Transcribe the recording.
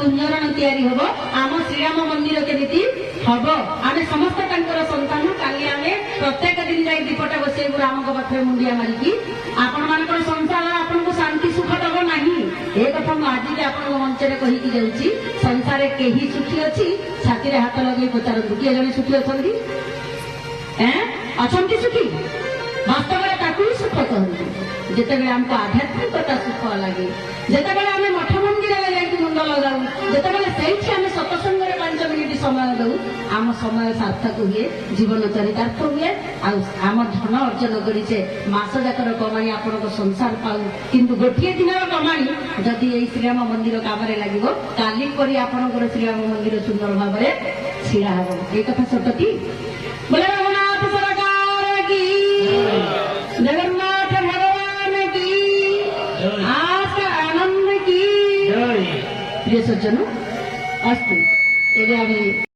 गुंजरण तैयारी हम आम श्रीराम मंदिर केमिति हम आम समस्त संतान काली आम प्रत्येक दिन जाए दीपटा बसेबू राम पाखे मुंडिया मारिकी आपण मान संसार आपन को शांति सुख दब ना ए कथा मुझे आप मंच में कहीकि जाऊँगी संसार कहीं सुखी अच्छी छाती हाथ लगे पचारतु किए जड़े सुखी अच्छा सुखी वास्तव ताकू ही सुख कहते जितेबाला आमको आध्यात्मिकता सुख लगे जितेबाला आम मठ मंदिर जाकि मुंड लगाऊ जितेबाला से आम सत्संग 5 मिनिट समय दऊ आम समय सार्थक हुए जीवन चरितार्थ हुए आम धन अर्जन करे मास जाकर कमाई आपण संसार पाऊ किंतु गोटे दिन कमाई जदि यही श्रीराम मंदिर काम लगे काली परी आपणकर श्रीराम मंदिर सुंदर भाव में छिड़ा हम ये कथा सतती बोले रघुनाथ सरकार की जगन्नाथ भगवान की आस आनंद की प्रिय सज्जनों अस्तु एवं